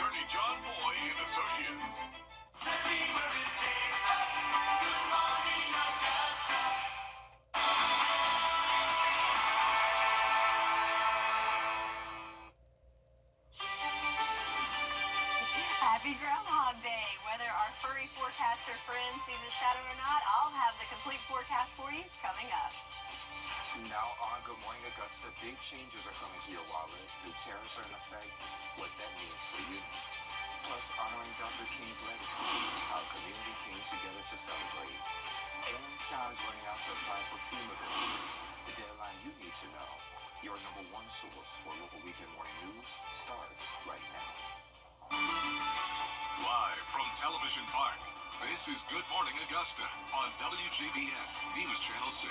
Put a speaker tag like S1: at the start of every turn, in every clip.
S1: Attorney John Boy and Associates.
S2: Let's see where it takes us. Good morning, Augusta.
S3: Happy Groundhog Day. Whether our furry forecaster friend sees a shadow or not, I'll have the complete forecast for you coming up.
S4: Now on Good Morning Augusta, big changes are coming to your wallet. New tariffs are in effect. What that means for you. Plus, honoring Dr. King's legacy, how community came together to celebrate. And time's running out to apply for FEMA benefits. The deadline you need to know. Your number one source for local weekend morning news starts right now.
S1: Live from Television Park, this is Good Morning Augusta on WJBF News Channel 6.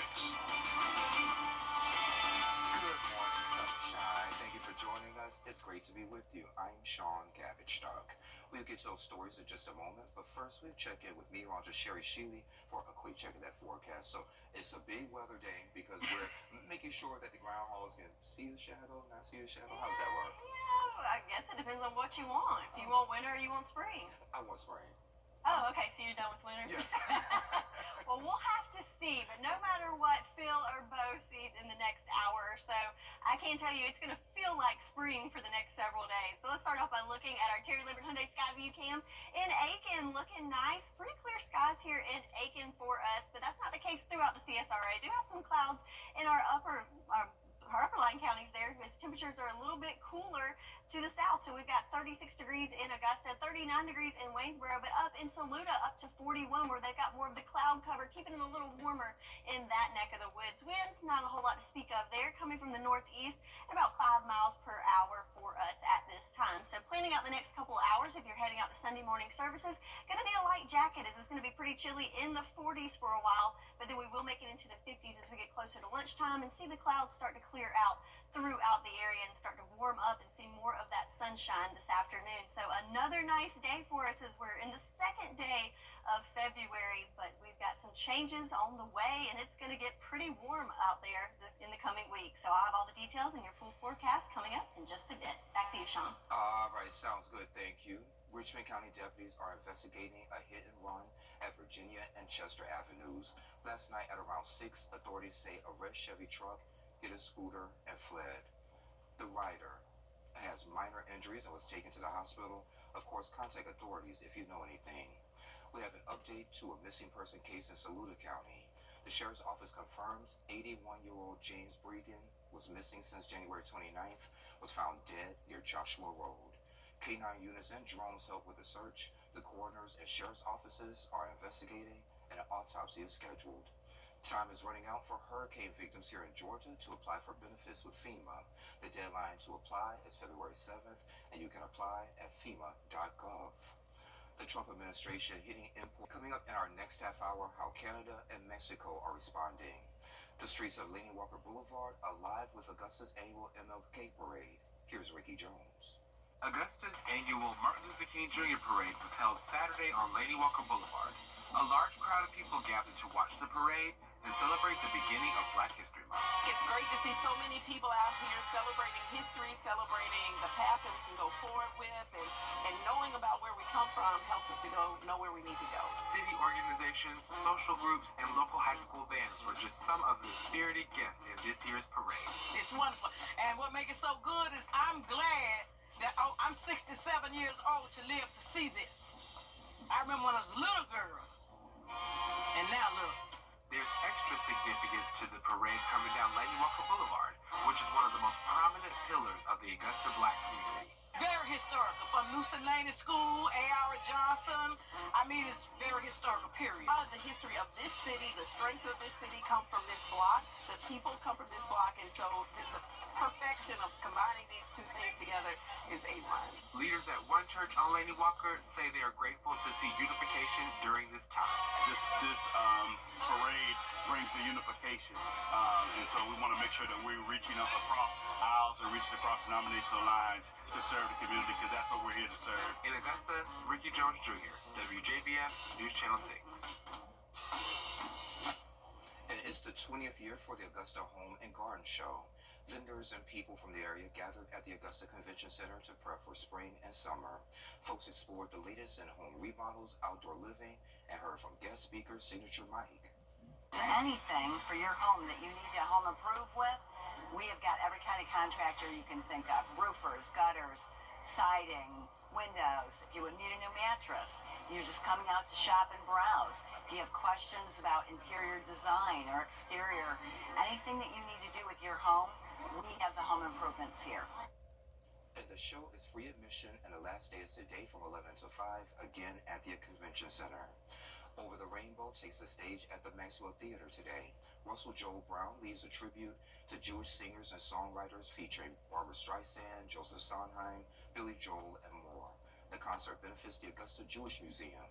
S4: Good morning, sunshine. Thank you for joining us. It's great to be with you. I'm Sean Gavage-Stuck. We'll get to those stories in just a moment, but first we'll check in with meteorologist Sherry Sheely for a quick check of that forecast. So it's a big weather day because we're making sure that the groundhogs can see the shadow, not see the shadow. How does that work?
S3: Yeah, I guess it depends on what you want. If you want winter or you want spring.
S4: I want spring.
S3: Oh, okay, so you're done with winter?
S4: Yes.
S3: Well, we'll have to see, but no matter what Phil or Bo see in the next hour or so, I can tell you it's going to feel like spring for the next several days. So let's start off by looking at our Terry Libbert Hyundai Sky View Cam in Aiken, looking nice. Pretty clear skies here in Aiken for us, but that's not the case throughout the CSRA. Do have some clouds in our upper line counties there, because temperatures are a little bit cooler to the south. So we've got 36 degrees in Augusta, 39 degrees in Waynesboro, but up in Saluda up to 41, where they've got more of the cloud cover, keeping it a little warmer in that neck of the woods. Winds, not a whole lot to speak of there, coming from the northeast at about 5 miles per hour for us at this time. So planning out the next couple hours, if you're heading out to Sunday morning services, gonna need a light jacket, as it's gonna be pretty chilly in the 40s for a while, but then we will make it into the 50s as we get closer to lunchtime and see the clouds start to clear out throughout the area and start to warm up and see more of that sunshine this afternoon. So another nice day for us as we're in the second day of February, but we've got some changes on the way, and it's going to get pretty warm out there in the coming week. So I'll have all the details and your full forecast coming up in just a bit. Back to you, Sean.
S4: All right, sounds good. Thank you. Richmond County deputies are investigating a hit and run at Virginia and Chester Avenues. Last night at around 6, authorities say a red Chevy truck hit a scooter and fled. The rider has minor injuries and was taken to the hospital. Of course, contact authorities if you know anything. We have an update to a missing person case in Saluda County. The sheriff's office confirms 81-year-old James Bregan was missing since January 29th, was found dead near Joshua Road. K-9 units and drones help with the search. The coroners and sheriff's offices are investigating, and an autopsy is scheduled. Time is running out for hurricane victims here in Georgia to apply for benefits with FEMA. The deadline to apply is February 7th, and you can apply at FEMA.gov. The Trump administration hitting import. Coming up in our next half hour, how Canada and Mexico are responding. The streets of Laney Walker Boulevard alive with Augusta's annual MLK parade. Here's Ricky Jones.
S5: Augusta's annual Martin Luther King Jr. parade was held Saturday on Laney Walker Boulevard. A large crowd of people gathered to watch the parade and celebrate the beginning of Black History Month.
S6: It's great to see so many people out here celebrating history, celebrating the past that we can go forward with, and knowing about where we come from helps us to know where we need to go.
S5: City organizations, social groups, and local high school bands were just some of the spirited guests in this year's parade.
S6: It's wonderful. And what makes it so good is I'm glad that I'm 67 years old to live to see this. I remember when I was a little girl, and now look.
S5: There's extra significance to the parade coming down Laney Walker Boulevard, which is one of the most prominent pillars of the Augusta Black community.
S6: Very historical. From Mussolini School, A.R. Johnson. I mean, it's very historical, period. A lot of the history of this city, the strength of this city come from this block. The people come from this block, and so the perfection of combining these two things together is A1.
S5: Leaders at one church on Laney Walker say they are grateful to see unification during this time.
S7: This parade brings the unification, and so we want to make sure that we're reaching up across aisles and reaching across denominational lines to serve the community, because that's what we're here to serve.
S5: In Augusta, Ricky Jones Jr., WJBF News Channel 6.
S4: And it's the 20th year for the Augusta Home and Garden Show. Vendors and people from the area gathered at the Augusta Convention Center to prep for spring and summer. Folks explored the latest in home remodels, outdoor living, and heard from guest speaker Signature Mike.
S8: Anything for your home that you need to home improve with, we have got every kind of contractor you can think of. Roofers, gutters, siding, windows. If you would need a new mattress, you're just coming out to shop and browse. If you have questions about interior design or exterior, anything that you need to do with your home, we have the home improvements here.
S4: And the show is free admission, and the last day is today from 11 to 5, again at the Convention Center. Over the Rainbow takes the stage at the Maxwell Theater today. Russell Joel Brown leads a tribute to Jewish singers and songwriters featuring Barbara Streisand, Joseph Sondheim, Billy Joel, and more. The concert benefits the Augusta Jewish Museum.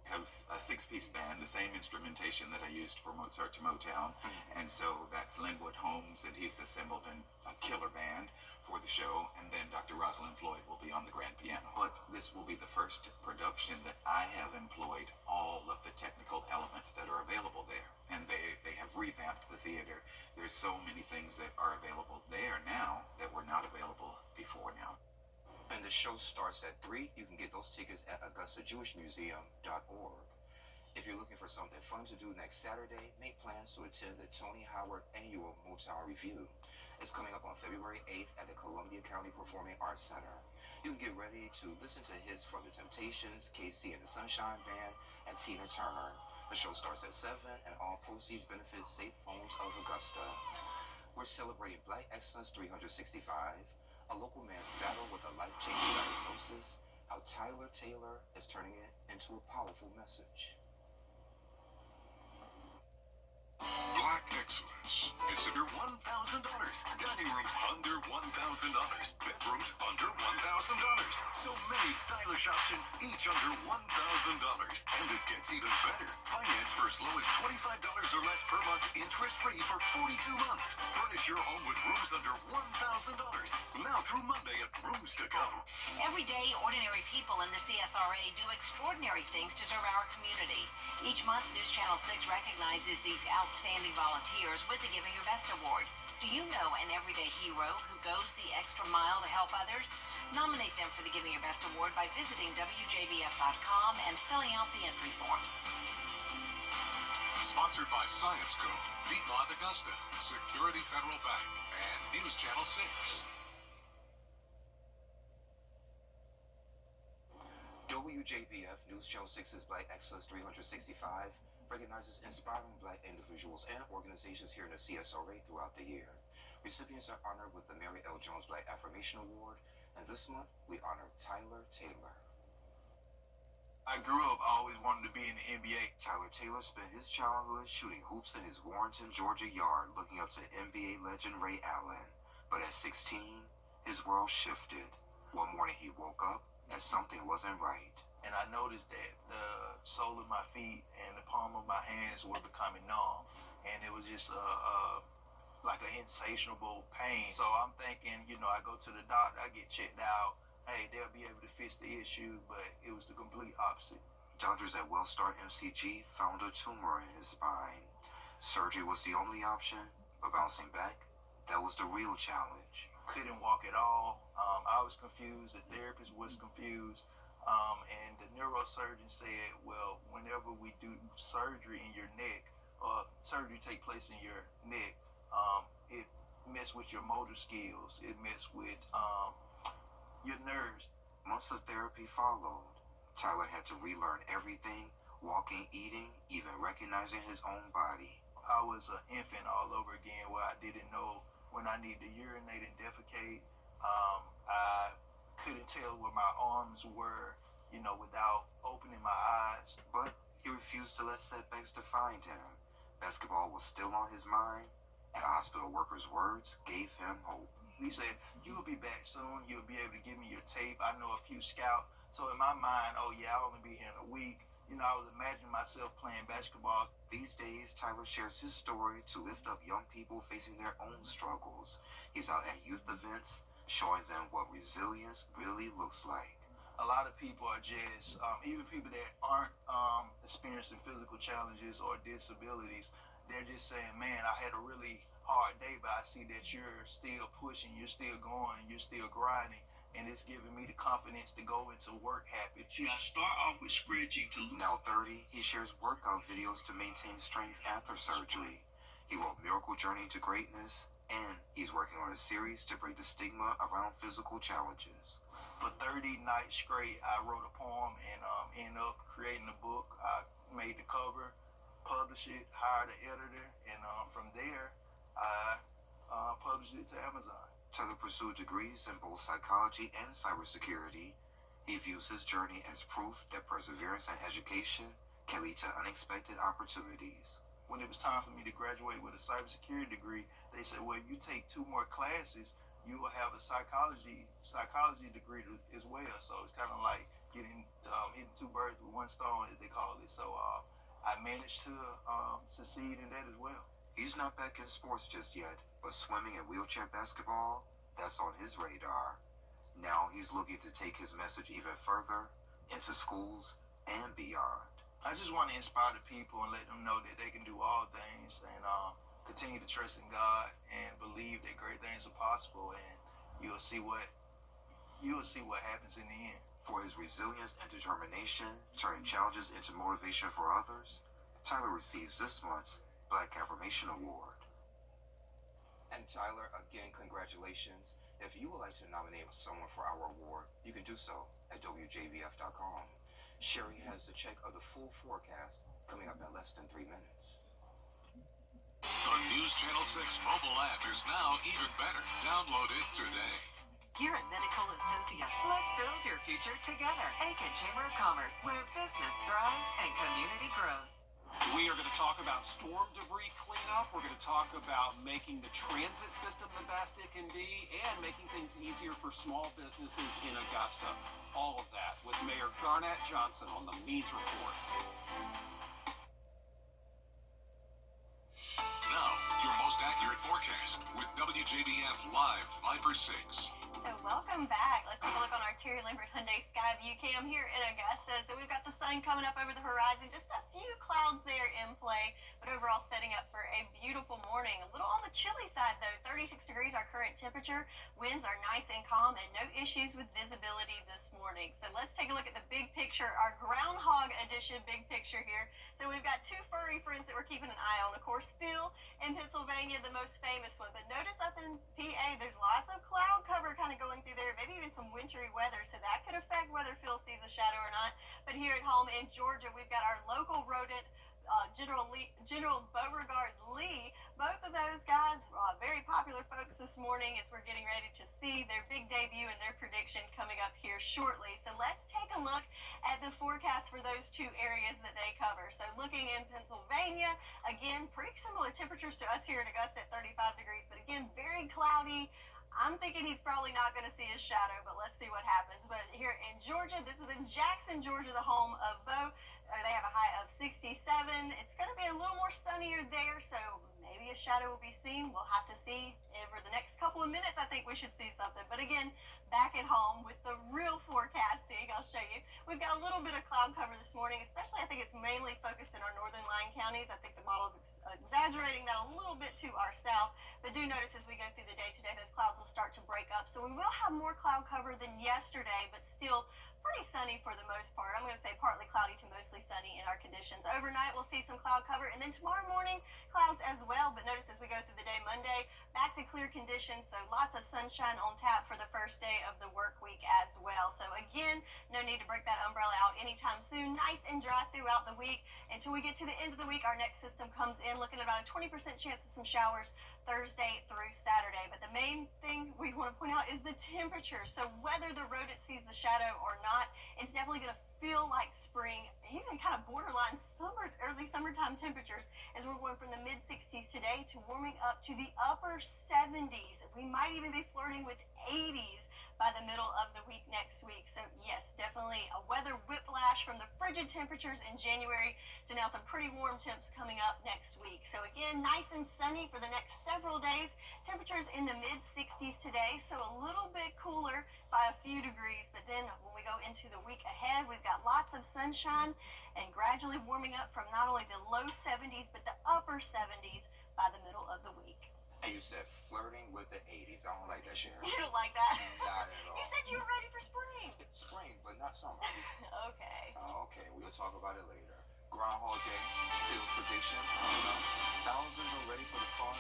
S9: Have a six-piece band, the same instrumentation that I used for Mozart to Motown, and so that's Linwood Holmes, and he's assembled a killer band for the show, and then Dr. Rosalind Floyd will be on the grand piano. But this will be the first production that I have employed all of the technical elements that are available there, and they have revamped the theater. There's so many things that are available there now that were not available before now.
S4: And the show starts at 3. You can get those tickets at AugustaJewishMuseum.org. If you're looking for something fun to do next Saturday, make plans to attend the Tony Howard Annual Motown Review. It's coming up on February 8th at the Columbia County Performing Arts Center. You can get ready to listen to hits from The Temptations, KC and the Sunshine Band, and Tina Turner. The show starts at 7, and all proceeds benefit Safe Homes of Augusta. We're celebrating Black Excellence 365. A local man's battle with a life-changing diagnosis, how Tyler Taylor is turning it into a powerful message.
S1: Black Excellence is under $1,000. Dining rooms under $1,000. Bedrooms under $1,000. So many stylish options, each under $1,000. And it gets even better. Finance for as low as $25 or less per month, interest-free for 42 months. Furnish your home with rooms under $1,000. Now through Monday at Rooms to Go.
S10: Every day, ordinary people in the CSRA do extraordinary things to serve our community. Each month, News Channel 6 recognizes these outstanding volunteers with the Giving Your Best Award. Do you know an everyday hero who goes the extra mile to help others? Nominate them for the Giving Your Best Award by visiting WJBF.com and filling out the entry form.
S1: Sponsored by Science Co., Piedmont Augusta, Security Federal Bank, and News Channel 6.
S4: WJBF News Channel 6's Black Excellence 365 recognizes inspiring Black individuals and organizations here in the CSRA throughout the year. Recipients are honored with the Mary L. Jones Black Affirmation Award, and this month we honor Tyler Taylor.
S11: I grew up always wanting to be in the NBA.
S4: Tyler Taylor spent his childhood shooting hoops in his Warrenton, Georgia yard, looking up to NBA legend Ray Allen. But at 16, his world shifted. One morning he woke up and something wasn't right.
S11: And I noticed that the sole of my feet and the palm of my hands were becoming numb. And it was just like an insatiable pain. So I'm thinking, I go to the doctor, I get checked out. Hey, they'll be able to fix the issue, but it was the complete opposite.
S4: Doctors at Wellstar MCG found a tumor in his spine. Surgery was the only option, but bouncing back, that was the real challenge.
S11: Couldn't walk at all. I was confused. The therapist was confused. And the neurosurgeon said, well, whenever we do surgery in your neck, surgery take place in your neck, it mess with your motor skills. It mess with your nerves.
S4: Months of therapy followed. Tyler had to relearn everything, walking, eating, even recognizing his own body.
S11: I was an infant all over again where I didn't know when I needed to urinate and defecate. I couldn't tell where my arms were, without opening my eyes.
S4: But he refused to let setbacks define him. Basketball was still on his mind, and a hospital worker's words gave him hope.
S11: He said, you'll be back soon. You'll be able to give me your tape. I know a few scouts. So in my mind, oh yeah, I'll only be here in a week. I was imagining myself playing basketball.
S4: These days, Tyler shares his story to lift up young people facing their own struggles. He's out at youth events, showing them what resilience really looks like.
S11: A lot of people are just, even people that aren't experiencing physical challenges or disabilities, they're just saying, man, I had a really hard day, but I see that you're still pushing, you're still going, you're still grinding, and it's giving me the confidence to go into work happy.
S2: See, I start off with stretching to lose.
S4: Now 30, he shares workout videos to maintain strength after surgery. He wrote Miracle Journey to Greatness, and he's working on a series to break the stigma around physical challenges.
S11: For 30 nights straight, I wrote a poem and ended up creating a book. I made the cover, published it, hired an editor, and from there, I published it to Amazon.
S4: Tyler pursued degrees in both psychology and cybersecurity. He views his journey as proof that perseverance and education can lead to unexpected opportunities.
S11: When it was time for me to graduate with a cybersecurity degree, they said, well, you take 2 more classes, you will have a psychology degree as well. So it's kind of like getting hitting 2 birds with 1 stone, as they call it. So I managed to succeed in that as well.
S4: He's not back in sports just yet, but swimming and wheelchair basketball, that's on his radar. Now he's looking to take his message even further into schools and beyond.
S11: I just want to inspire the people and let them know that they can do all things and continue to trust in God and believe that great things are possible, and you'll see what happens in the end.
S4: For his resilience and determination, turning challenges into motivation for others, Tyler receives this month's Black Affirmation Award. And Tyler, again, congratulations. If you would like to nominate someone for our award, you can do so at WJBF.com. Sherry has the check of the full forecast coming up in less than 3 minutes.
S1: The News Channel 6 mobile app is now even better. Download it today.
S12: Here at Medical Associates, let's build your future together. Aiken Chamber of Commerce, where business thrives and community grows.
S13: We are going to talk about storm debris cleanup. We're going to talk about making the transit system the best it can be and making things easier for small businesses in Augusta. All of that with Mayor Garnett Johnson on the Means Report.
S1: Now, your most accurate forecast with WJBF Live 5/6.
S3: So welcome back. Let's take a look on our Terry Lambert Hyundai Sky View Cam here in Augusta. So we've got the sun coming up over the horizon, just a few clouds there in play, but overall setting up for a beautiful morning. A little on the chilly side though, 36 degrees our current temperature. Winds are nice and calm and no issues with visibility this morning. So let's take a look at the big picture, our groundhog edition big picture here. So we've got 2 furry friends that we're keeping an eye on. Of course, Phil in Pennsylvania, the most famous one. But notice up in PA, there's lots of cloud cover kind of going through there, maybe even some wintry weather, so that could affect whether Phil sees a shadow or not. But here at home in Georgia, we've got our local rodent, General Beauregard Lee. Both of those guys, very popular folks this morning as we're getting ready to see their big debut and their prediction coming up here shortly. So let's take a look at the forecast for those 2 areas that they cover. So looking in Pennsylvania, again, pretty similar temperatures to us here in Augusta at 35 degrees, but again, very cloudy. I'm thinking he's probably not going to see his shadow, but let's see what happens. But here in Georgia, this is in Jackson, Georgia, the home of Bo. They have a high of 67. It's going to be a little more sunnier there, so maybe a shadow will be seen. We'll have to see over the next couple of minutes. I think we should see something. But again, back at home with the real forecasting, I'll show you. We've got a little bit of cloud cover this morning, especially I think it's mainly focused in our northern line counties. I think the model's exaggerating that a little bit to our south. But do notice as we go through the day today, those clouds will start to break up. So we will have more cloud cover than yesterday, but still pretty sunny for the most part. I'm going to say partly cloudy to mostly sunny in our conditions. Overnight, we'll see some cloud cover, and then tomorrow morning, clouds as well. But notice as we go through the day Monday, back to clear conditions, so lots of sunshine on tap for the first day of the work week as well. So again, no need to break that umbrella out anytime soon. Nice and dry throughout the week until we get to the end of the week. Our next system comes in, looking at about a 20% chance of some showers Thursday through Saturday. But the main thing we want to point out is the temperature. So whether the rodent sees the shadow or not, it's definitely going to feel like spring, even kind of borderline summer, early summertime temperatures, as we're going from the mid 60s today to warming up to the upper 70s. We might even be flirting with 80s by the middle of the week next week. So yes, definitely a weather whiplash from the frigid temperatures in January to now some pretty warm temps coming up next week. So again, nice and sunny for the next several days. Temperatures in the mid 60s today, so a little bit cooler by a few degrees. But then when we go into the week ahead, we've got lots of sunshine and gradually warming up from not only the low 70s but the upper 70s by the middle of the week.
S4: And you said flirting with the 80s. I don't like that, Sharon.
S3: You don't like that?
S4: Not at all.
S3: You said you were ready for spring.
S4: It's spring, but not summer.
S3: Okay.
S4: Okay, we'll talk about it later. Groundhog Day, field predictions, thousands are ready for the fun,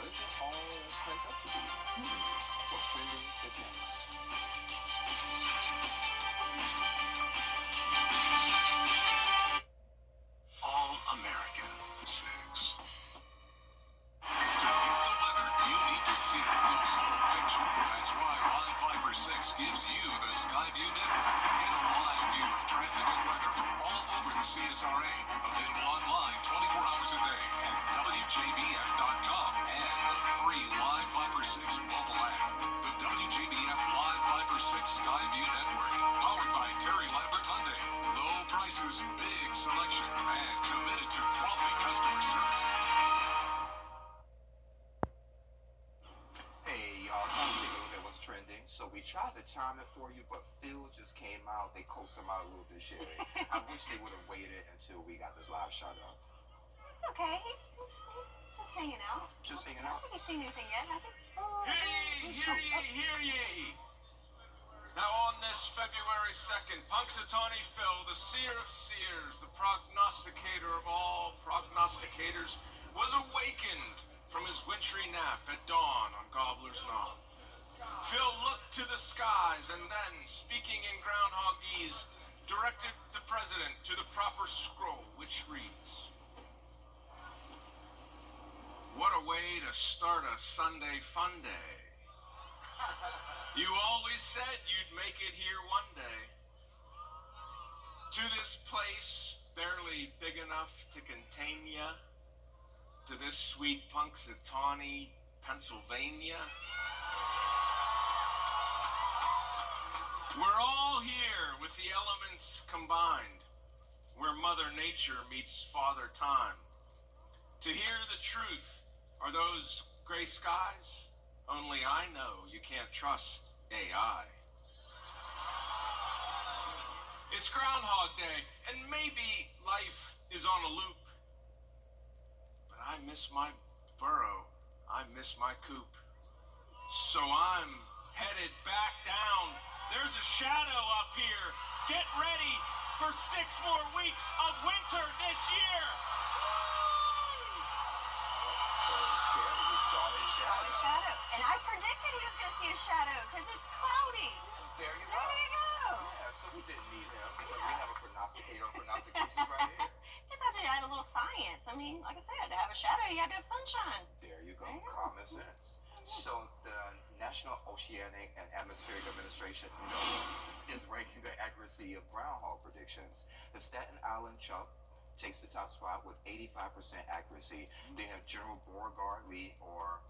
S4: but is it all as cranked up to be? What's trending is next.
S1: All American 6. To get the weather, you need to see the whole picture. That's why Live Fiber 6 gives you the Skyview network. Get a live view of traffic and weather from all over the CSRA. Available online 24 hours a day at WJBF.com and the free Live Fiber 6 mobile app. The WJBF Live Fiber 6 Skyview network. Powered by Terry Lambert Hyundai. Low prices, big selection, and committed to quality customer service.
S4: Hey, y'all, time to take a look at what's trending. So we tried to time it for you, but Phil just came out. They coasted him out a little bit, Sherry. I wish they would have waited until we got this live shot up.
S3: It's okay. He's just hanging out.
S4: Just hanging
S3: I
S4: out?
S3: don't think he's seen anything yet, has he?
S2: Hear ye, hear ye, hear ye. Now on this February 2nd, Punxsutawney Phil, the seer of seers, the prognosticator of all prognosticators, was awakened from his wintry nap at dawn on Gobbler's Knob. Phil looked to the skies and then, speaking in groundhogese, directed the president to the proper scroll, which reads, "What a way to start a Sunday fun day. You always said you'd make it here one day. To this place, barely big enough to contain ya. To this sweet Punxsutawney, Pennsylvania. We're all here with the elements combined, where Mother Nature meets Father Time. To hear the truth are those gray skies. Only I know you can't trust AI. It's Groundhog Day, and maybe life is on a loop. But I miss my burrow. I miss my coop. So I'm headed back down. There's a shadow up here. Get ready for 6 more weeks of winter this year.
S4: Sherry, we saw his
S3: Saw
S4: shadow.
S3: his shadow. And I predicted he was going to see a shadow because it's cloudy.
S4: There you go.
S3: There you go.
S4: Yeah, so we didn't need him because we have a prognosticator or prognostications right here.
S3: Just have to add a little science. I mean, like I said, to have a shadow, you have to have sunshine.
S4: There you go.
S3: There you go.
S4: Common sense. So the National Oceanic and Atmospheric Administration, NOAA, is ranking the accuracy of groundhog predictions. The Staten Island Chuck takes the top spot with 85% accuracy. They have General Beauregard Lee or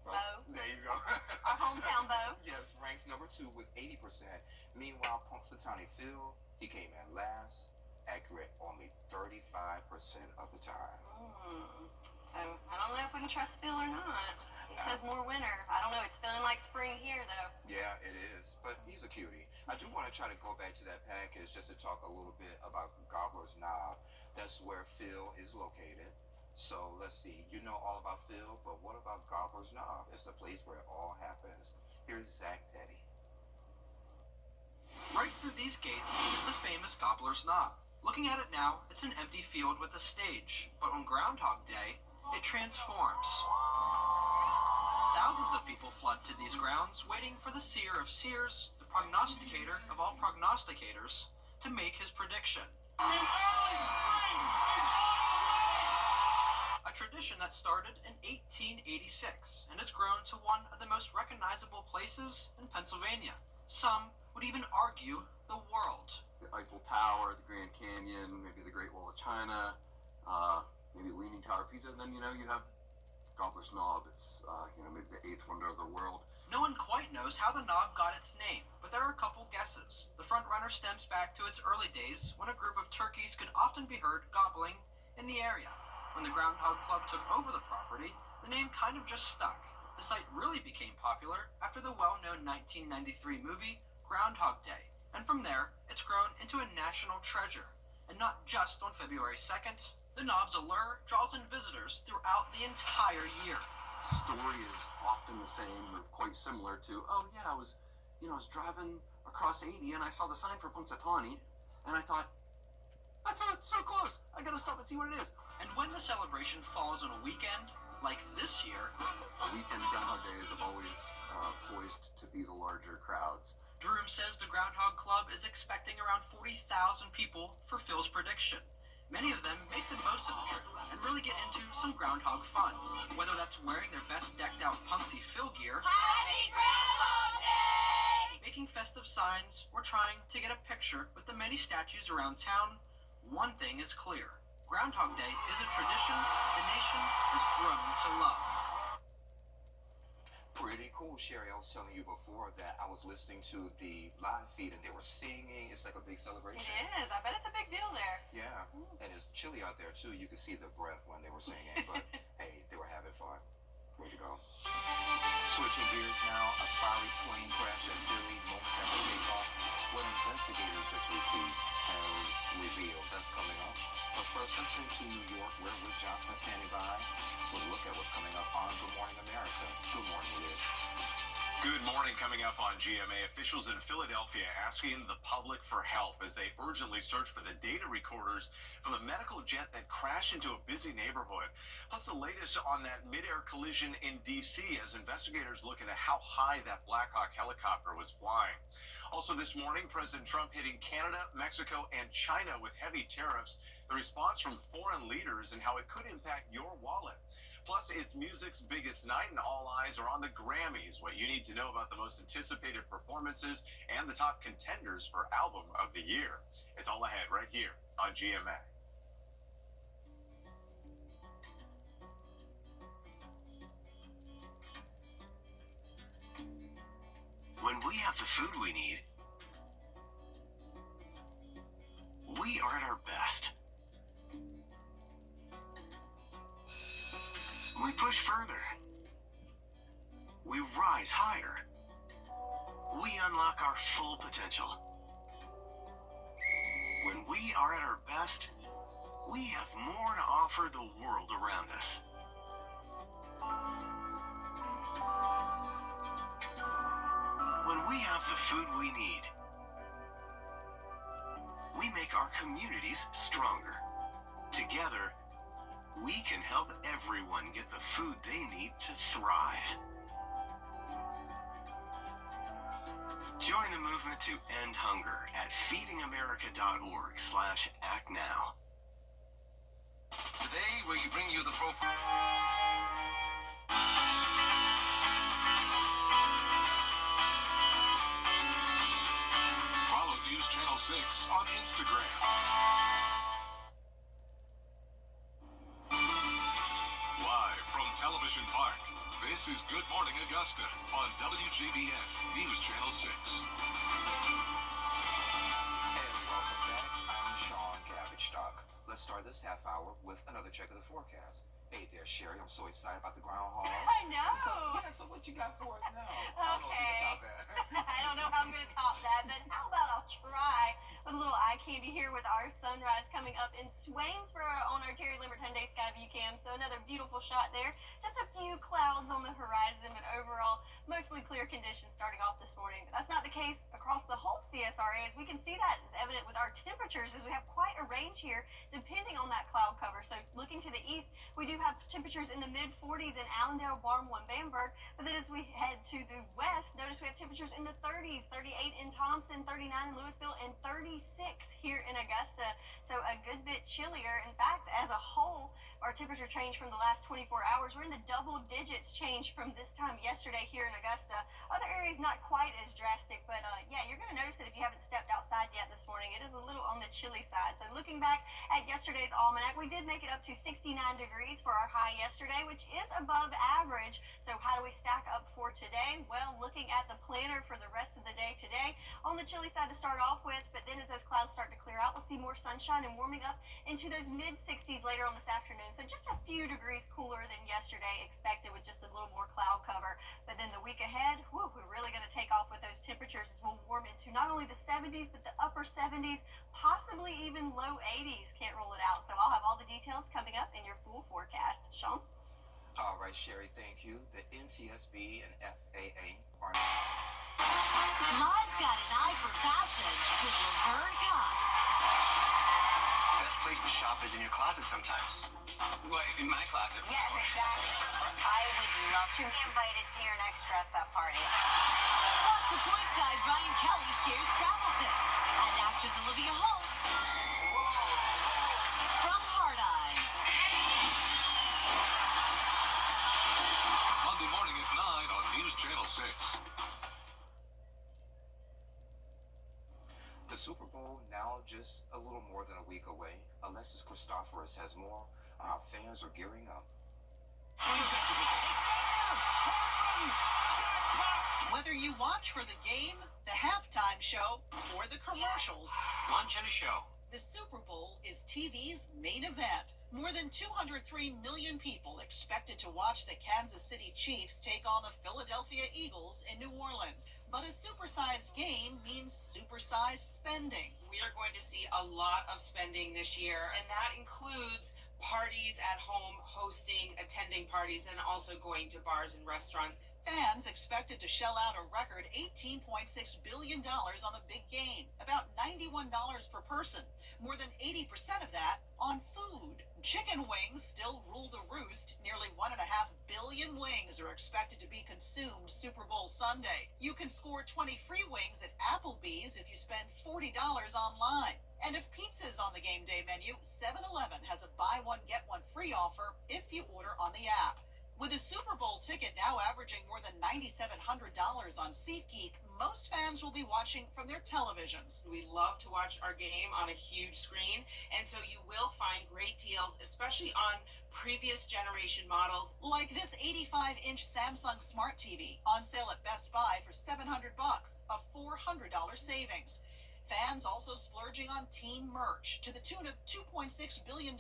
S3: Bo.
S4: There you go.
S3: Our hometown Bo.
S4: Yes, ranks number 2 with 80%. Meanwhile, Punxsutawney Phil, he came in last, accurate only 35% of the time.
S3: So I don't know if we can trust Phil or not. He says more winter. I don't know. It's feeling like spring here, though.
S4: Yeah, it is. But he's a cutie. I do want to try to go back to that package just to talk a little bit about Gobbler's Knob. That's where Phil is located. So let's see. You know all about Phil, but what about Gobbler's Knob? It's the place where it all happens. Here's Zach Petty.
S14: Right through these gates is the famous Gobbler's Knob. Looking at it now, it's an empty field with a stage. But on Groundhog Day, it transforms. Thousands of people flood to these grounds, waiting for the seer of seers, the prognosticator of all prognosticators, to make his prediction. A tradition that started in 1886 and has grown to one of the most recognizable places in Pennsylvania. Some would even argue the world.
S15: The Eiffel Tower, the Grand Canyon, maybe the Great Wall of China, maybe Leaning Tower of Pisa, and then, you have Gobbler's Knob. It's, maybe the 8th wonder of the world.
S14: No one quite knows how the knob got its name, but there are a couple guesses. The front runner stems back to its early days when a group of turkeys could often be heard gobbling in the area. When the Groundhog Club took over the property, the name kind of just stuck. The site really became popular after the well-known 1993 movie Groundhog Day, and from there, it's grown into a national treasure. And not just on February 2nd, the knob's allure draws in visitors throughout the entire year.
S15: story is often the same or quite similar to, oh yeah, I was driving across 80 and I saw the sign for Punxsutawney, and I thought, that's so close. I gotta stop and see what it is.
S14: And when the celebration falls on a weekend, like this year,
S15: Weekend Groundhog Day is always poised to be the larger crowds.
S14: Broom says the Groundhog Club is expecting around 40,000 people for Phil's prediction. Many of them make the most of the trip and really get into some groundhog fun, whether that's wearing their best decked out Punxsy Phil gear,
S3: Happy Groundhog Day!
S14: making festive signs, or trying to get a picture with the many statues around town. One thing is clear. Groundhog Day is a tradition the nation has grown to love.
S4: Pretty cool, Sherry. I was telling you before that I was listening to the live feed and they were singing. It's like a big celebration.
S3: It is. I bet it's a big deal there.
S4: Yeah. And it's chilly out there too. You could see the breath when they were singing, but hey, they were having fun. Way to go. Switching gears now, a fiery plane crash at Philly moments after takeoff. What investigators this week have revealed. That's coming up. But first, let's go to New York, where Liz Johnson is standing by. We'll look at what's coming up on Good Morning America. Good morning, Liz.
S16: Good morning. Coming up on GMA, officials in Philadelphia asking the public for help as they urgently search for the data recorders from the medical jet that crashed into a busy neighborhood. Plus, the latest on that mid-air collision in D.C. as investigators look into how high that Black Hawk helicopter was flying. Also this morning, President Trump hitting Canada, Mexico, and China with heavy tariffs, the response from foreign leaders and how it could impact your wallet. Plus, it's music's biggest night and all eyes are on the Grammys. What you need to know about the most anticipated performances and the top contenders for Album of the Year. It's all ahead right here on GMA.
S1: When we have the food we need, we are at our best. We push further. We rise higher. We unlock our full potential. When we are at our best, we have more to offer the world around us. When we have the food we need, we make our communities stronger. Together, we can help everyone get the food they need to thrive. Join the movement to end hunger at feedingamerica.org/actnow. Today, we bring you the profile.
S2: Follow News Channel 6 on Instagram. Live from Television Park, this is Good Morning Augusta on WJBF News Channel 6.
S4: And welcome back. I'm Sean Cabbage-Stock. Let's start this half hour with another check of the forecast. Hey there, Sherry. I'm so excited about the groundhog.
S3: I know.
S4: So what you got for us now?
S3: Okay. I don't know how I'm going to top that, but how about I'll try with a little eye candy here with our sunrise coming up in Swainsboro on our Terry Lambert Hyundai Skyview Cam. So another beautiful shot there. Just a few clouds on the horizon, but overall, mostly clear conditions starting off this morning. But that's not the case across the whole CSRA, as we can see that is evident with our temperatures, as we have quite a range here depending on that cloud cover. So looking to the east, we do have temperatures in the mid-40s in Allendale, Barnwell, and Bamberg. But then as we head to the west, notice we have temperatures in the 30s, 38 in Thompson, 39 in Louisville, and 36 here in Augusta. So a good bit chillier. In fact, as a whole, our temperature change from the last 24 hours. We're in the double digits change from this time yesterday here in Augusta. Other areas not quite as drastic, but yeah, you're going to notice that if you haven't stepped outside yet this morning, it is a little on the chilly side. So looking back at yesterday's almanac, we did make it up to 69 degrees for our high yesterday, which is above average. So how do we stack up for today? Well, looking at the planner for the rest of the day today, on the chilly side to start off with, but then as those clouds start to clear out, we'll see more sunshine and warming up into those mid-60s later on this afternoon. So just a few degrees cooler than yesterday expected with just a little more cloud cover. But then the week ahead, whew, we're really going to take off with those temperatures as we'll warm into not only the 70s, but the upper 70s, possibly even low 80s. Can't rule it out. So I'll have all the details coming up in your full forecast. Sean?
S4: All right, Sherry, thank you. The NTSB and FAA are...
S10: Live's got an eye for fashion with Laverne Cox.
S14: Best place to shop is in your closet sometimes. Well, in my closet.
S8: Yes, exactly. I would love to be invited to your next dress-up party.
S10: Plus, the points guy Ryan Kelly shares travel tips. And actress Olivia Holt from Hard Eyes.
S1: Monday morning at 9 on News Channel 6.
S4: The Super Bowl now just a little more than a week away. Alexis Christoforous has more. Fans are gearing up.
S6: Whether you watch for the game, the halftime show, or the commercials,
S14: Lunch and a show.
S6: the Super Bowl is TV's main event. More than 203 million people expected to watch the Kansas City Chiefs take on the Philadelphia Eagles in New Orleans. But a supersized game means supersized spending.
S17: We are going to see a lot of spending this year, and that includes parties at home, hosting, attending parties, and also going to bars and restaurants.
S6: Fans expected to shell out a record $18.6 billion on the big game, about $91 per person. More than 80% of that on food. Chicken wings still rule the roost. Nearly 1.5 billion wings are expected to be consumed Super Bowl Sunday. You can score 20 free wings at Applebee's if you spend $40 online. And if pizza's on the game day menu, 7-Eleven has a buy one, get one free offer if you order on the app. With a Super Bowl ticket now averaging more than $9,700 on SeatGeek, most fans will be watching from their televisions.
S17: We love to watch our game on a huge screen, and so you will find great deals, especially on previous generation models.
S6: Like this 85-inch Samsung Smart TV on sale at Best Buy for $700, a $400 savings. Fans also splurging on team merch to the tune of $2.6 billion.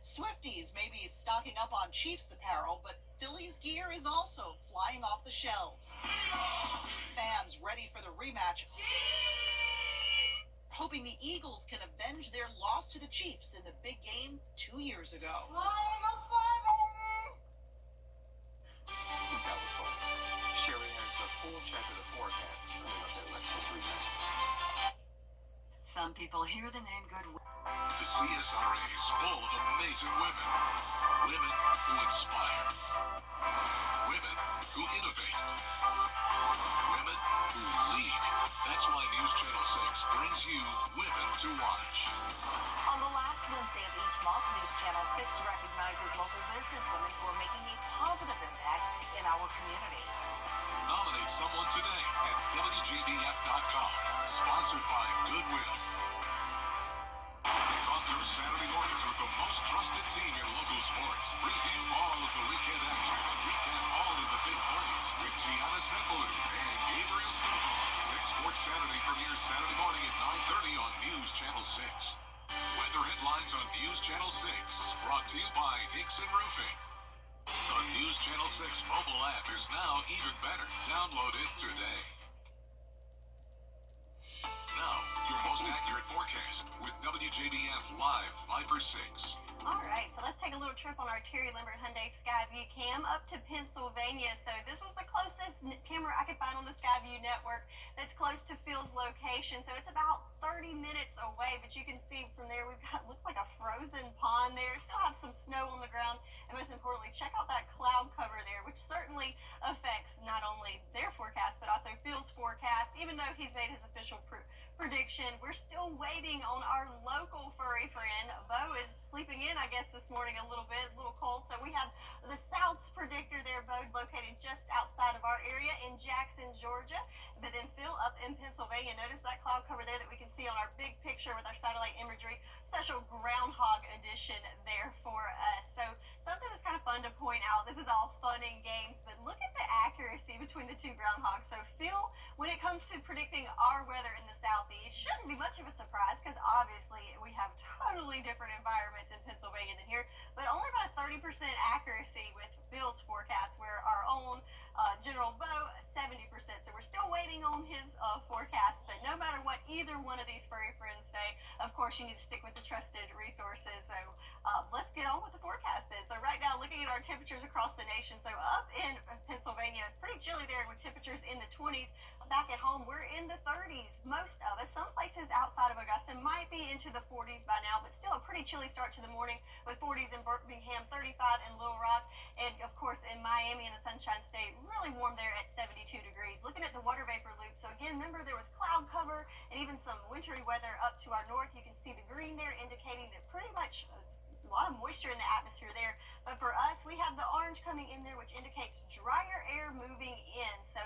S6: Swifties may be stocking up on Chiefs apparel, but Phillies gear is also flying off the shelves. Fans ready for the rematch, hoping the Eagles can avenge their loss to the Chiefs in the big game 2 years ago.
S4: That was fun. Sherry has the full check of the forecast coming up at less than 3 minutes.
S8: Some people hear the name Goodwill.
S1: The CSRA is full of amazing women. Women who inspire. Women who innovate. Women who lead. That's why News Channel 6 brings you Women to Watch.
S8: On the last Wednesday of each month, News Channel 6 recognizes local businesswomen who are making a positive impact in our community.
S1: Nominate someone today at WJBF.com. Sponsored by Goodwill. Kick off your Saturday mornings with the most trusted team in local sports. Preview all of the weekend action and recap all of the big plays with Gianna Stenfalou and Gabriel Stefan. 6 Sports Saturday premieres Saturday morning at 9:30 on News Channel 6. Weather headlines on News Channel 6. Brought to you by Hickson Roofing. The News Channel 6 mobile app is now even better. Download it today. Now, your most accurate forecast with WJBF Live Viper 6.
S3: All right, so let's take a little trip on our Terry Lambert Hyundai Skyview cam up to Pennsylvania. So this was the closest camera I could find on the Skyview network that's close to Phil's location. So it's about 30 minutes away, but you can see from there we've got, looks like a frozen pond there. Still have some snow on the ground, and most importantly, check out that cloud cover there, which certainly affects not only their forecast, but also Phil's forecast. Even though he's made his official prediction, we're still waiting on our local furry friend. Bo is sleeping in, I guess, this morning a little bit, a little cold. So we have the South's predictor there, Bo, located just outside of our area in Jackson, Georgia. But then Phil up in Pennsylvania. Notice that cloud cover there that we can see on our big picture with our satellite imagery. Special groundhog edition there for us. So something that's kind of fun to point out. This is all fun and games, but look at the accuracy between the two groundhogs. So Phil, when it comes to predicting our weather in the Southeast, shouldn't be be much of a surprise because obviously we have totally different environments in Pennsylvania than here, but only about a 30% accuracy with Phil's forecast, where our own General Bo, 70%. So we're still waiting on his forecast, but no matter what either one of these furry friends say, of course you need to stick with the trusted resources. So let's get on with the forecast then. So right now, looking at our temperatures across the nation, so up in Pennsylvania, it's pretty chilly there with temperatures in the 20s. Back at home, we're in the 30s, most of us. Some places outside of Augusta might be into the 40s by now, but still a pretty chilly start to the morning with 40s in Birmingham, 35 in Little Rock, and of course in Miami and the Sunshine State, really warm there at 72 degrees. Looking at the water vapor loop, so again, remember there was cloud cover and even some wintry weather up to our north. You can see the green there indicating that pretty much a lot of moisture in the atmosphere there. But for us, we have the orange coming in there, which indicates drier air moving in. So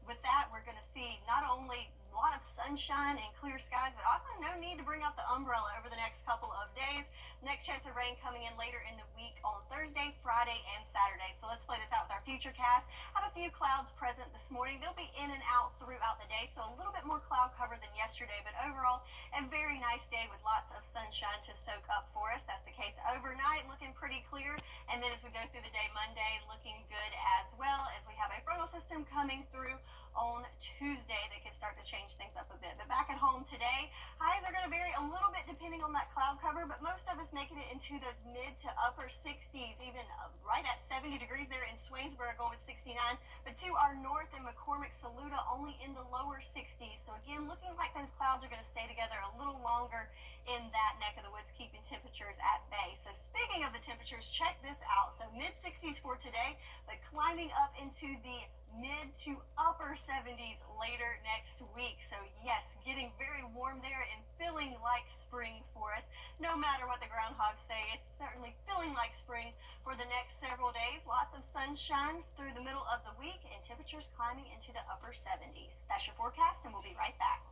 S3: with that, we're going to see not only a lot of sunshine and clear skies, but also no need to bring out the umbrella over the next couple of days. Next chance of rain coming in later in the week on Thursday, Friday, and Saturday. So let's play this out with our future cast. Have a few clouds present this morning. They'll be in and out throughout the day, so a little bit more cloud cover than yesterday, but overall a very nice day with lots of sunshine to soak up for us. That's the case overnight, looking pretty clear. And then as we go through the day, Monday looking good as well, as we have a frontal system coming through on Tuesday that can start to change things up a bit. But back at home today, highs are going to vary a little bit depending on that cloud cover, but most of us making it into those mid to upper 60s, even right at 70 degrees there in Swainsboro, going with 69. But to our north in McCormick, Saluda, only in the lower 60s. So again, looking like those clouds are going to stay together a little longer in that neck of the woods, keeping temperatures at bay. So speaking of the temperatures, check this out. So mid 60s for today, but climbing up into the mid to upper 70s later next week. So yes, getting very warm there and feeling like spring for us. No matter what the groundhogs say, it's certainly feeling like spring for the next several days. Lots of sunshine through the middle of the week and temperatures climbing into the upper 70s. That's your forecast, and we'll be right back.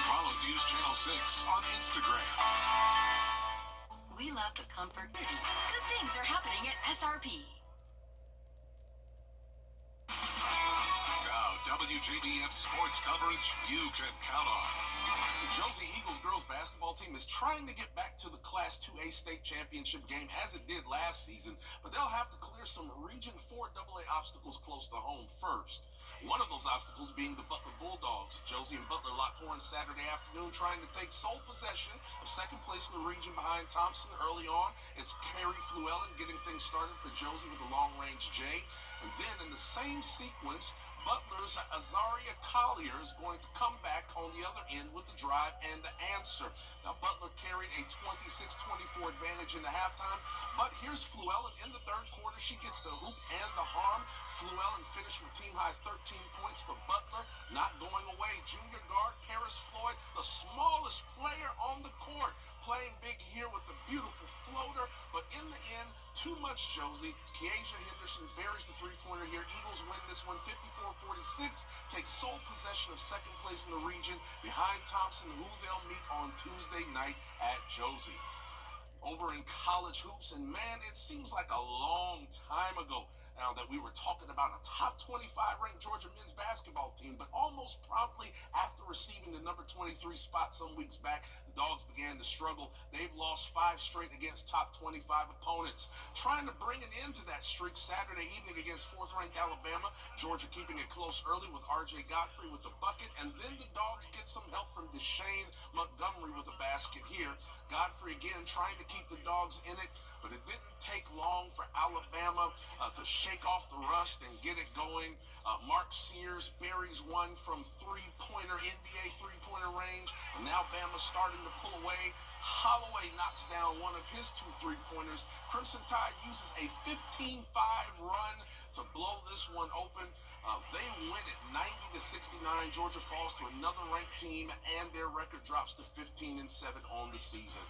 S2: Follow News Channel 6 on Instagram.
S12: We love the comfort. Good things are happening at SRP.
S2: Now, WJBF sports coverage you can count on. The Josie Eagles girls basketball team is trying to get back to the Class 2A state championship game as it did last season, but they'll have to clear some Region 4 AA obstacles close to home first. One of those obstacles being the Butler Bulldogs. Josie and Butler lock horns Saturday afternoon trying to take sole possession of second place in the region behind Thompson early on. It's Carrie Fluellen getting things started for Josie with the long-range J. And then in the same sequence, Butler's Azaria Collier is going to come back on the other end with the drive and the answer. Now, Butler carried a 26-24 advantage in the halftime, but here's Fluellen in the third quarter. She gets the hoop and the harm. Fluellen finished with team-high 13 points, but Butler not going away. Junior guard Paris Floyd, the smallest player on the court, playing big here with the beautiful floater, but in the end, too much Josie. Kiesha Henderson buries the three-pointer here. Eagles win this one 54-46, take sole possession of second place in the region behind Thompson, who they'll meet on Tuesday night at Josie. Over in college hoops, and man, it seems like a long time ago now that we were talking about a top 25 ranked Georgia men's basketball team, but almost promptly after receiving the number 23 spot some weeks back, the Dogs began to struggle. They've lost 5 straight against top 25 opponents. Trying to bring an end to that streak Saturday evening against 4th ranked Alabama. Georgia keeping it close early with R.J. Godfrey with the bucket, and then the Dogs get some help from Deshane Montgomery with a basket here. Godfrey again trying to keep the Dogs in it, but it didn't take long for Alabama to shake off the rust and get it going. Mark Sears buries one from three-pointer, NBA three-pointer range, and now Bama's starting to pull away. Holloway knocks down one of his 2 three-pointers. Crimson Tide uses a 15-5 run to blow this one open. They win it 90-69. Georgia falls to another ranked team, and their record drops to 15-7 on the season.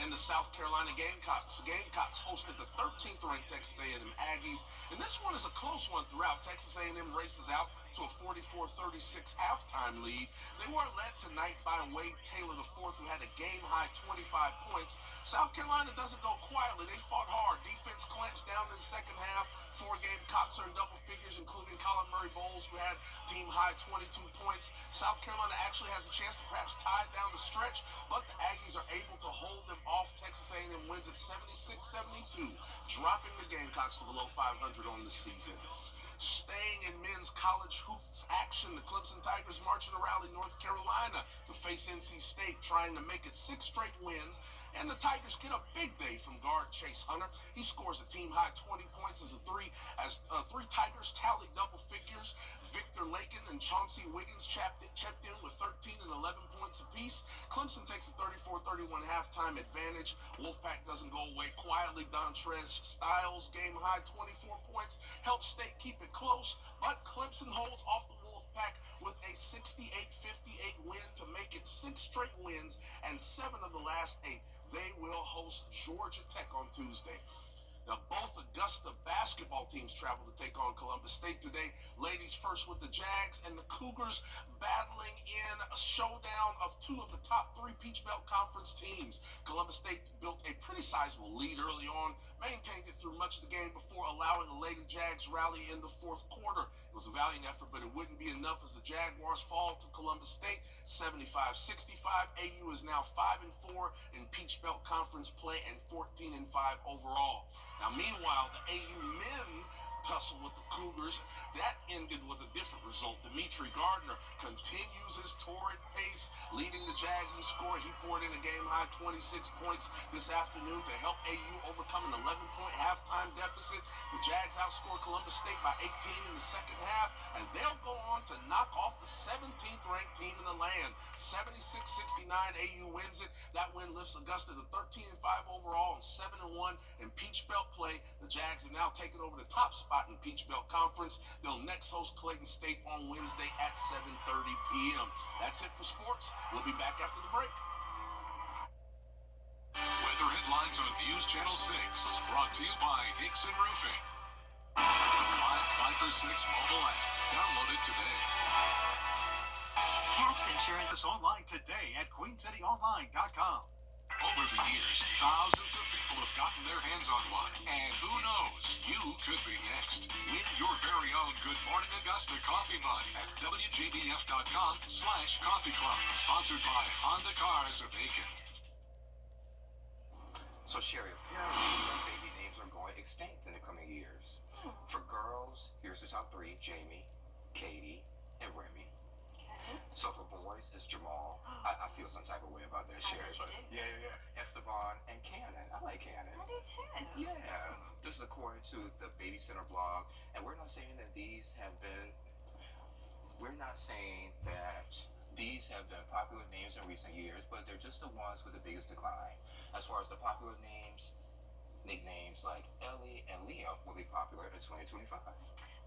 S18: And the South Carolina Gamecocks. The Gamecocks hosted the 13th ranked Texas A&M Aggies, and this one is a close one throughout. Texas A&M races out to a 44-36 halftime lead. They were led tonight by Wade Taylor IV, who had a game-high 25 points. South Carolina doesn't go quietly. They fought hard. Defense clamps down in the second half. 4 Gamecocks are in double figures, including Colin Murray Bowles, who had team-high 22 points. South Carolina actually has a chance to perhaps tie down the stretch, but the Aggies are able to hold them off. Texas A&M wins at 76-72, dropping the Gamecocks to below 500 on the season. Staying in men's college hoops action, the Clemson Tigers marching to Raleigh, North Carolina to face NC State, trying to make it 6 straight wins. And the Tigers get a big day from guard Chase Hunter. He scores a team-high 20 points as three Tigers tallied double figures. Victor Lakin and Chauncey Wiggins chipped in with 13 and 11 points apiece. Clemson takes a 34-31 halftime advantage. Wolfpack doesn't go away quietly. Dontrez Styles, game-high 24 points, helps State keep it close, but Clemson holds off the Wolfpack with a 68-58 win to make it 6 straight wins and 7 of the last 8. They will host Georgia Tech on Tuesday. Now, both Augusta basketball teams travel to take on Columbus State today. Ladies first with the Jags, and the Cougars battling in a showdown of 2 of the top 3 Peach Belt Conference teams. Columbus State built a pretty sizable lead early on, maintained it through much of the game before allowing the Lady Jags rally in the 4th quarter. It was a valiant effort, but it wouldn't be enough as the Jaguars fall to Columbus State 75-65. AU is now 5-4 in Peach Belt Conference play and 14-5 overall. Now, meanwhile, the AU men tussle with the Cougars. That ended with a different result. Dimitri Gardner continues his torrid pace, leading the Jags in scoring. He poured in a game-high 26 points this afternoon to help AU overcome an 11-point halftime deficit. The Jags outscored Columbus State by 18 in the second half, and they'll go on to knock off the 17th ranked team in the land. 76-69, AU wins it. That win lifts Augusta to 13-5 overall and 7-1 in Peach Belt play. The Jags have now taken over the top spot in Peach Belt Conference. They'll next host Clayton State on Wednesday at 7:30 p.m. That's it for sports. We'll be back after the break.
S1: Weather headlines on News Channel 6, brought to you by Hickson Roofing. The live 5 for 6 mobile app. Download it today.
S12: Caps Insurance
S19: is online today at queencityonline.com.
S1: Over the years, thousands of people have gotten their hands on one. And who knows, you could be next. Win your very own Good Morning Augusta coffee mug at WJBF.com/coffee club. Sponsored by Honda Cars of Aiken.
S4: So, Sherry, apparently some baby names are going extinct in the coming years. For girls, here's the top 3: Jamie, Katie, and Remy. So for boys, it's Jamal. I feel some type of way about that, Sherry. Yeah. Esteban and Cannon. I like Cannon.
S3: I do too.
S4: Yeah. This is according to the Baby Center blog, and we're not saying that these have been popular names in recent years, but they're just the ones with the biggest decline. As far as the popular names, nicknames like Ellie and Liam will be popular in 2025.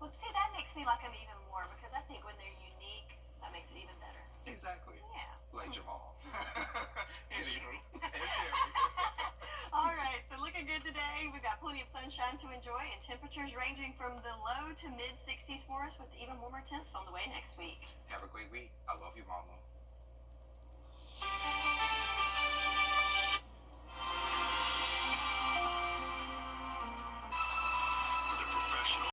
S3: Well, see, that makes me like them even more because I think when they're unique, that makes it even better.
S4: Exactly.
S3: Yeah.
S4: Like Jamal.
S3: And Sherry. All right, so looking good today. We've got plenty of sunshine to enjoy and temperatures ranging from the low to mid 60s for us with even warmer temps on the way next week.
S4: Have a great week. I love you, Mama.